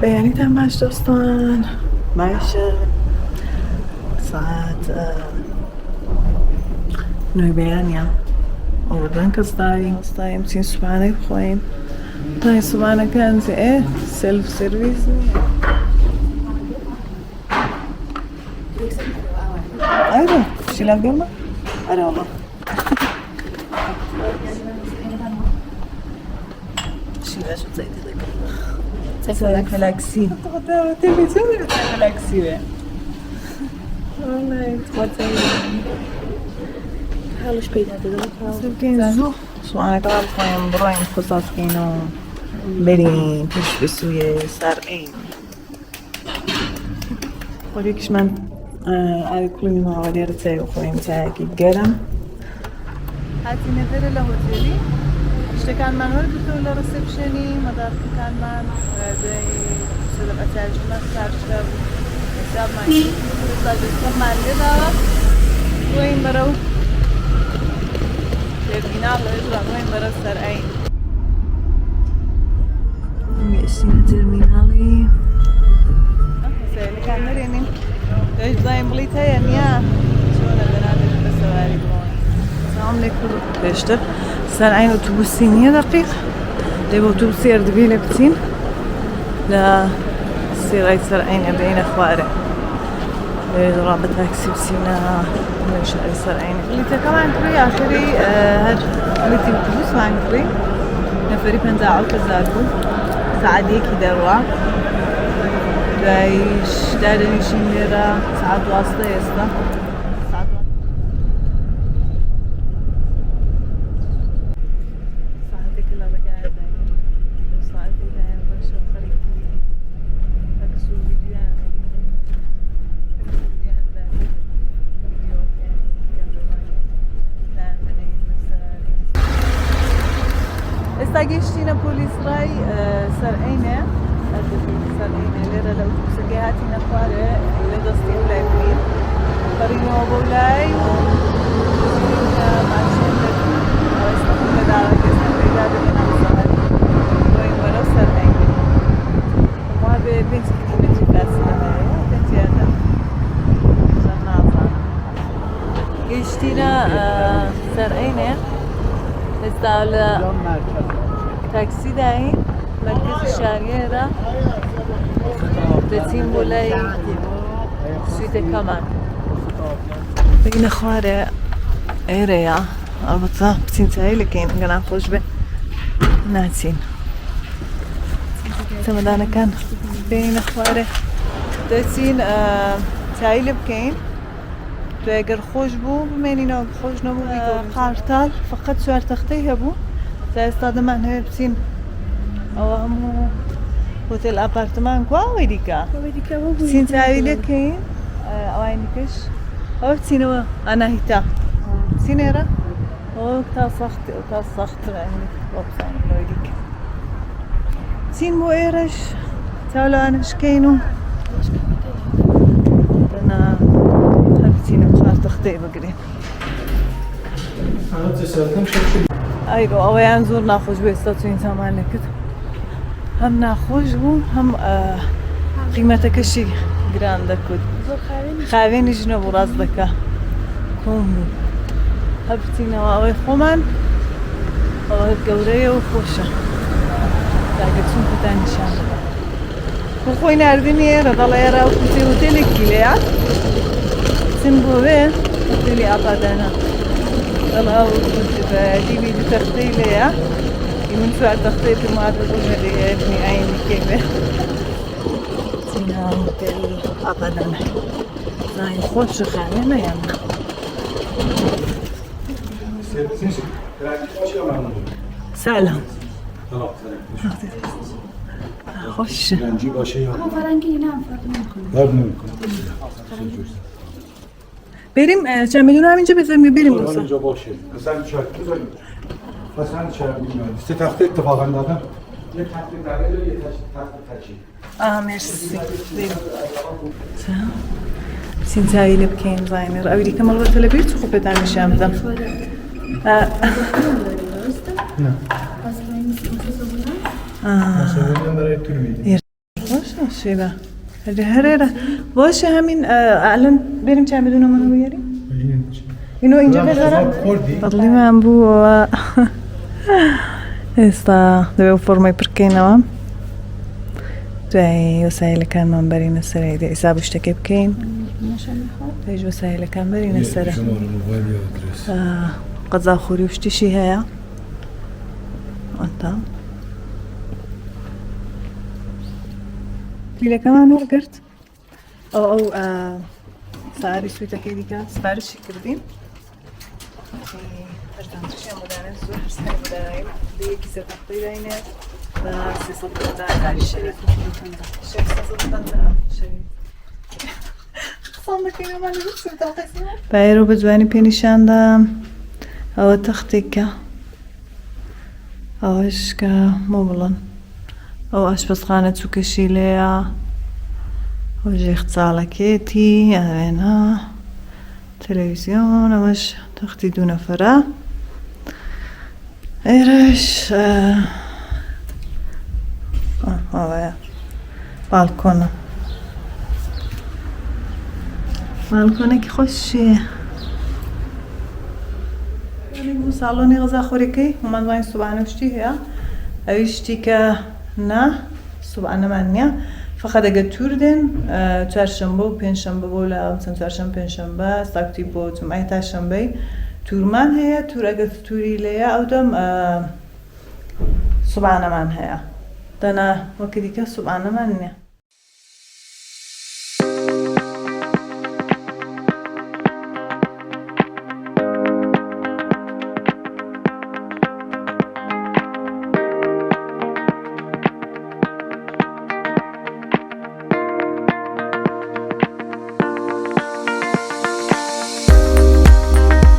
بيانيتم باش دوستان باش ساعات نوی بیانیم آوردن کس داریم تین صبحانه بخوایم تای صبحانه کنزه سلف سرویس aynen şeyler görme hadi Allah şeyler şu زيت فلاكسي تبي تسوي فلاكسي والله تقطعي حالش پیدا دادم سوكين زو سواء طبعا فاهم براين خصاص كينو برين تش بسوية سارقين وليكش من على كل يوم عوالي رتاي وخوين تاكي قرم هاتي نظر لهوتيلي اشتكان من ورد طول ريسبشني مدارك كان من زي سلب أتاجمة سارشة حساب معي رسالة كم لذا وين برو لبناء الله يجرى وين برو سرعين مقسين ترمينالي سألي كان مريني ايش ضايم بليتها يا شونا بنادر بسواري بلون السلام عليكم بيشتر سرعين أوتوبوسين دقيق ديبو أوتوبوسي أردبيلة بتين لا سير سرعين بين أخواري رابط تاكسي بسينا مش سرعين اللي كمان كري آخري هاد اللي أوتوبوس ما كري نفري بنزاعو كزاربو ساعدي كده روح دايش دارني شينيرا ساعات واسطة يستا استاجشتينا بوليس راي سرعينة سرعينة ليرة لو تسجيهاتنا فارة لدستي ولا يبين فرينو بولاي ماشين لك أو استقبل دارا كيسنا بيجاد لنا مصاري وين ورا سرعينة وما بنتي كنتي باسنا بنتي هذا زناطة جشتينا سرعينة استعلا تاكسي داين مركز الشارية ده تتيم بولاي سويت كمان بين خواري ايريا البطة بتين تاي لكين قناع خوش به ناتين تمدانا كان بين خواري تتين تاي لبكين اگر خوش بو بمینینا خوش نبو قارتال فقط سوار تختيه بو استاد من هربسين او همو هوتيل ابارتمان كوا ويديكا سين تاوي لكين او عينكش او تسينو انا هيتا سينيرا او تصخت عندك وبسان ويديك سين بو ايرش تاولو انا شكينو انا هبسينو صار تختي بقري ايوه او ينظر ناخذ بيستاتين سامان لكت هم ناخذ هم قيمتك شي جراند كود خاوين جنب راس دكا كومو هبتينا او خمان او الجوريه وخوشه تاقتون كتان شان وخوين اردني رضا يرا وكتي وتلك ليا سنبوه وتلي ابادانا الله كنت بدي بيدي تختيلة يا يمن فع تختيل ما تقولنا لي ابني عيني كيف تينا تل أبدا زين خوش خانة يا سلام خوش فرنگی نام فرنگی بریم چند میلیون همینجا بذاریم بریم مثلا اینجا باشه مثلا چرت بزنیم مثلا چرت میلیون سه تخته اتفاقا دادم یه تخته داره یه تخته تچی مرسی سینتایی لبکیم زاینر اولی که مال وقت لبیر تو خوب بدن میشم دم نه مثلا برای طول میدیم خوش شيبه هره باشه همین الان بریم چند بدون منو بیاریم اینو اینجا بذارم فضلی من بو استا دو فرمای پرکینم توی وسایل کن من برین سر دی حسابش تکیب کین توی وسایل کن برین سر غذا خوری وشتی شی هیا انت لیلا كمان ورقرت او سعري سويتا كيدي كان سفارش كردين أردان تشي مدانة زور سنة مدانة دي كيسة تقطير عينة بس صدق مدانة الشريك الشريك صدق مدانة الشريك خصانا كينا مالي بس بتاقسنا بايرو بزواني بينيشان دا او تختيكا او اشكا موبلن او اشپزخانه تو کشیله او جیختصاله کیتی اوینا تلویزیون اوش تختی 2 نفره ایرش اوه بالکونه که خوشیه بو سالونی غذا خوری کی اومد باین صبحانه وشتی هیا اوشتی که نه صبحانه من نیا فقط اگه تور دین چهارشنبه و پنجشنبه ولی مثلا چهارشنبه پنجشنبه ساکتی بود جمعه تاشنبه تور من هیا تور اگه توری لیا او دم صبحانه من هیا دنا وقتی که صبحانه من نیا